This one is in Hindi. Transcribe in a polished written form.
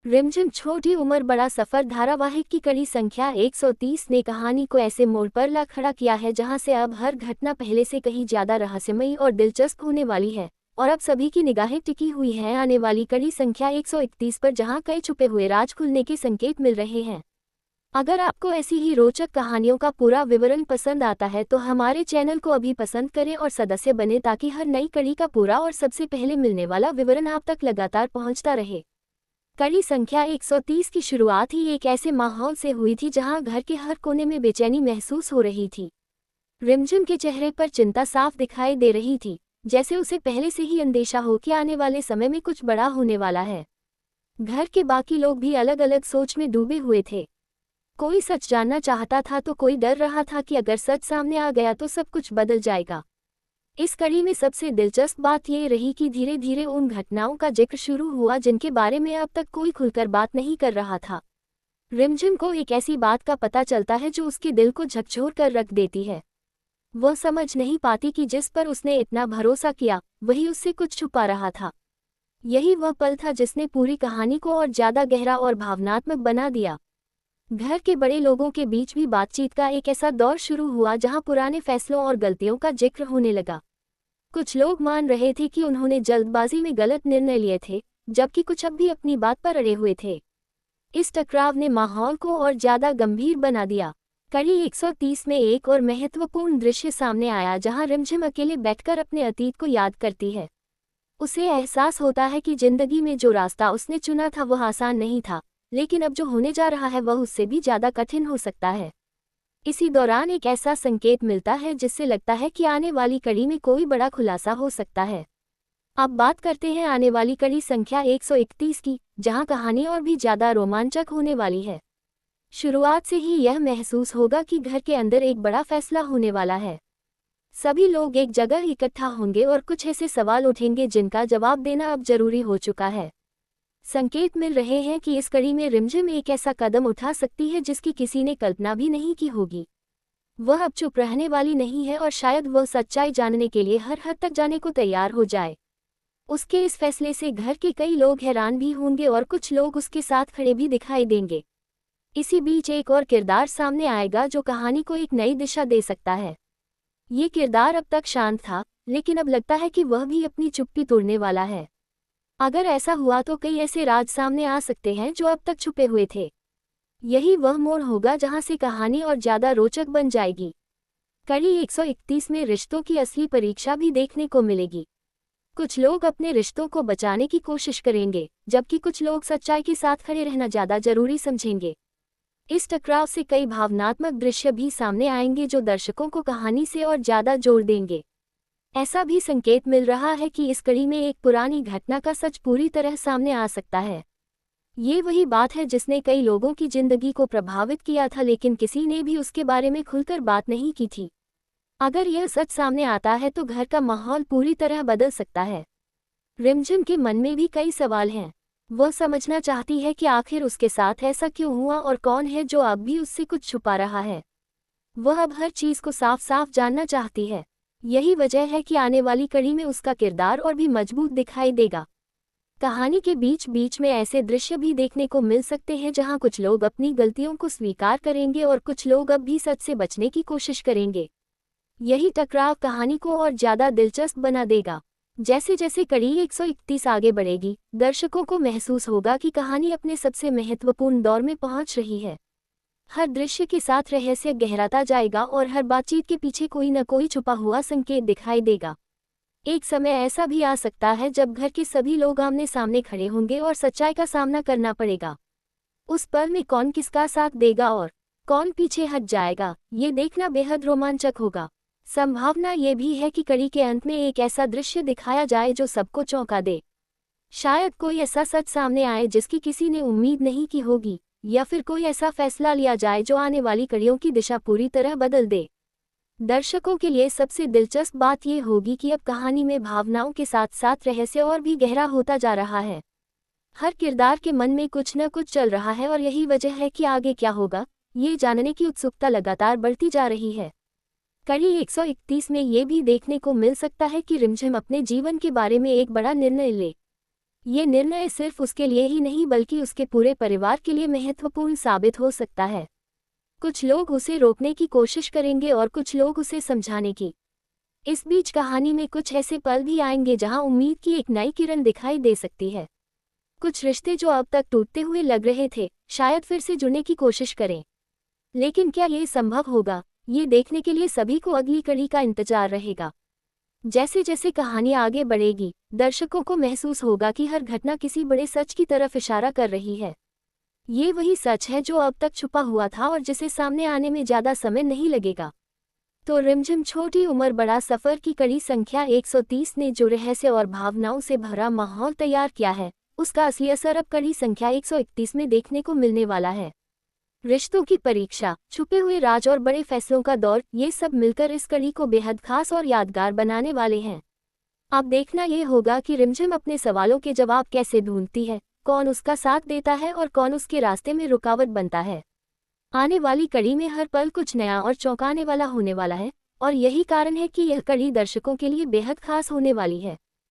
रिमझिम छोटी उम्र बड़ा सफर धारावाहिक की कड़ी संख्या 130 ने कहानी को ऐसे मोड़ पर ला खड़ा किया है जहां से अब हर घटना पहले से कहीं ज्यादा रहस्यमयी और दिलचस्प होने वाली है। और अब सभी की निगाहें टिकी हुई हैं आने वाली कड़ी संख्या 131 पर, जहां कई छुपे हुए राज खुलने के संकेत मिल रहे हैं। अगर आपको ऐसी ही रोचक कहानियों का पूरा विवरण पसंद आता है तो हमारे चैनल को अभी पसंद करें और सदस्य बने, ताकि हर नई कड़ी का पूरा और सबसे पहले मिलने वाला विवरण आप तक लगातार पहुंचता रहे। कड़ी संख्या 130 की शुरुआत ही एक ऐसे माहौल से हुई थी जहां घर के हर कोने में बेचैनी महसूस हो रही थी। रिमझिम के चेहरे पर चिंता साफ दिखाई दे रही थी, जैसे उसे पहले से ही अंदेशा हो कि आने वाले समय में कुछ बड़ा होने वाला है। घर के बाकी लोग भी अलग अलग सोच में डूबे हुए थे। कोई सच जानना चाहता था तो कोई डर रहा था कि अगर सच सामने आ गया तो सब कुछ बदल जाएगा। इस कड़ी में सबसे दिलचस्प बात ये रही कि धीरे धीरे उन घटनाओं का जिक्र शुरू हुआ जिनके बारे में अब तक कोई खुलकर बात नहीं कर रहा था। रिमझिम को एक ऐसी बात का पता चलता है जो उसके दिल को झकझोर कर रख देती है। वह समझ नहीं पाती कि जिस पर उसने इतना भरोसा किया वही उससे कुछ छुपा रहा था। यही वह पल था जिसने पूरी कहानी को और ज्यादा गहरा और भावनात्मक बना दिया। घर के बड़े लोगों के बीच भी बातचीत का एक ऐसा दौर शुरू हुआ जहां पुराने फैसलों और गलतियों का जिक्र होने लगा। कुछ लोग मान रहे थे कि उन्होंने जल्दबाजी में गलत निर्णय लिए थे, जबकि कुछ अब भी अपनी बात पर अड़े हुए थे। इस टकराव ने माहौल को और ज्यादा गंभीर बना दिया। कड़ी 130 में एक और महत्वपूर्ण दृश्य सामने आया जहां रिमझिम अकेले बैठकर अपने अतीत को याद करती है। उसे एहसास होता है कि जिंदगी में जो रास्ता उसने चुना था वह आसान नहीं था, लेकिन अब जो होने जा रहा है वह उससे भी ज्यादा कठिन हो सकता है। इसी दौरान एक ऐसा संकेत मिलता है जिससे लगता है कि आने वाली कड़ी में कोई बड़ा खुलासा हो सकता है। अब बात करते हैं आने वाली कड़ी संख्या 131 की, जहां कहानी और भी ज्यादा रोमांचक होने वाली है। शुरुआत से ही यह महसूस होगा कि घर के अंदर एक बड़ा फैसला होने वाला है। सभी लोग एक जगह इकट्ठा होंगे और कुछ ऐसे सवाल उठेंगे जिनका जवाब देना अब जरूरी हो चुका है। संकेत मिल रहे हैं कि इस कड़ी में रिमझिम एक ऐसा कदम उठा सकती है जिसकी किसी ने कल्पना भी नहीं की होगी। वह अब चुप रहने वाली नहीं है और शायद वह सच्चाई जानने के लिए हर हद तक जाने को तैयार हो जाए। उसके इस फैसले से घर के कई लोग हैरान भी होंगे और कुछ लोग उसके साथ खड़े भी दिखाई देंगे। इसी बीच एक और किरदार सामने आएगा जो कहानी को एक नई दिशा दे सकता है। ये किरदार अब तक शांत था, लेकिन अब लगता है कि वह भी अपनी चुप्पी तोड़ने वाला है। अगर ऐसा हुआ तो कई ऐसे राज सामने आ सकते हैं जो अब तक छुपे हुए थे। यही वह मोड़ होगा जहां से कहानी और ज्यादा रोचक बन जाएगी। कड़ी 131 में रिश्तों की असली परीक्षा भी देखने को मिलेगी। कुछ लोग अपने रिश्तों को बचाने की कोशिश करेंगे, जबकि कुछ लोग सच्चाई के साथ खड़े रहना ज्यादा जरूरी समझेंगे। इस टकराव से कई भावनात्मक दृश्य भी सामने आएंगे जो दर्शकों को कहानी से और ज्यादा जोड़ देंगे। ऐसा भी संकेत मिल रहा है कि इस कड़ी में एक पुरानी घटना का सच पूरी तरह सामने आ सकता है। ये वही बात है जिसने कई लोगों की जिंदगी को प्रभावित किया था, लेकिन किसी ने भी उसके बारे में खुलकर बात नहीं की थी। अगर यह सच सामने आता है तो घर का माहौल पूरी तरह बदल सकता है। रिमझिम के मन में भी कई सवाल हैं। वह समझना चाहती है कि आखिर उसके साथ ऐसा क्यों हुआ और कौन है जो अब भी उससे कुछ छुपा रहा है। वह अब हर चीज को साफ साफ जानना चाहती है। यही वजह है कि आने वाली कड़ी में उसका किरदार और भी मजबूत दिखाई देगा। कहानी के बीच बीच में ऐसे दृश्य भी देखने को मिल सकते हैं जहां कुछ लोग अपनी गलतियों को स्वीकार करेंगे और कुछ लोग अब भी सच से बचने की कोशिश करेंगे। यही टकराव कहानी को और ज्यादा दिलचस्प बना देगा। जैसे जैसे कड़ी 131 आगे बढ़ेगी, दर्शकों को महसूस होगा कि कहानी अपने सबसे महत्वपूर्ण दौर में पहुंच रही है। हर दृश्य के साथ रहस्य गहराता जाएगा और हर बातचीत के पीछे कोई न कोई छुपा हुआ संकेत दिखाई देगा। एक समय ऐसा भी आ सकता है जब घर के सभी लोग आमने सामने खड़े होंगे और सच्चाई का सामना करना पड़ेगा। उस पल में कौन किसका साथ देगा और कौन पीछे हट जाएगा, ये देखना बेहद रोमांचक होगा। संभावना ये भी है कि कड़ी के अंत में एक ऐसा दृश्य दिखाया जाए जो सबको चौंका दे। शायद कोई ऐसा सच सामने आए जिसकी किसी ने उम्मीद नहीं की होगी, या फिर कोई ऐसा फैसला लिया जाए जो आने वाली कड़ियों की दिशा पूरी तरह बदल दे। दर्शकों के लिए सबसे दिलचस्प बात यह होगी कि अब कहानी में भावनाओं के साथ साथ रहस्य और भी गहरा होता जा रहा है। हर किरदार के मन में कुछ न कुछ चल रहा है और यही वजह है कि आगे क्या होगा, ये जानने की उत्सुकता लगातार बढ़ती जा रही है। कड़ी 131 में ये भी देखने को मिल सकता है कि रिमझिम अपने जीवन के बारे में एक बड़ा निर्णय ले। ये निर्णय सिर्फ उसके लिए ही नहीं बल्कि उसके पूरे परिवार के लिए महत्वपूर्ण साबित हो सकता है। कुछ लोग उसे रोकने की कोशिश करेंगे और कुछ लोग उसे समझाने की। इस बीच कहानी में कुछ ऐसे पल भी आएंगे जहां उम्मीद की एक नई किरण दिखाई दे सकती है। कुछ रिश्ते जो अब तक टूटते हुए लग रहे थे, शायद फिर से जुड़ने की कोशिश करें। लेकिन क्या ये संभव होगा? ये देखने के लिए सभी को अगली कड़ी का इंतजार रहेगा। जैसे जैसे कहानी आगे बढ़ेगी, दर्शकों को महसूस होगा कि हर घटना किसी बड़े सच की तरफ इशारा कर रही है। ये वही सच है जो अब तक छुपा हुआ था और जिसे सामने आने में ज़्यादा समय नहीं लगेगा। तो रिमझिम छोटी उम्र बड़ा सफ़र की कड़ी संख्या 130 ने जो रहस्य और भावनाओं से भरा माहौल तैयार किया है, उसका असली असर अब कड़ी संख्या 131 में देखने को मिलने वाला है। रिश्तों की परीक्षा, छुपे हुए राज और बड़े फैसलों का दौर, ये सब मिलकर इस कड़ी को बेहद खास और यादगार बनाने वाले हैं। अब देखना ये होगा कि रिमझिम अपने सवालों के जवाब कैसे ढूंढती है, कौन उसका साथ देता है और कौन उसके रास्ते में रुकावट बनता है। आने वाली कड़ी में हर पल कुछ नया और चौंकाने वाला होने वाला है, और यही कारण है कि यह कड़ी दर्शकों के लिए बेहद खास होने वाली है।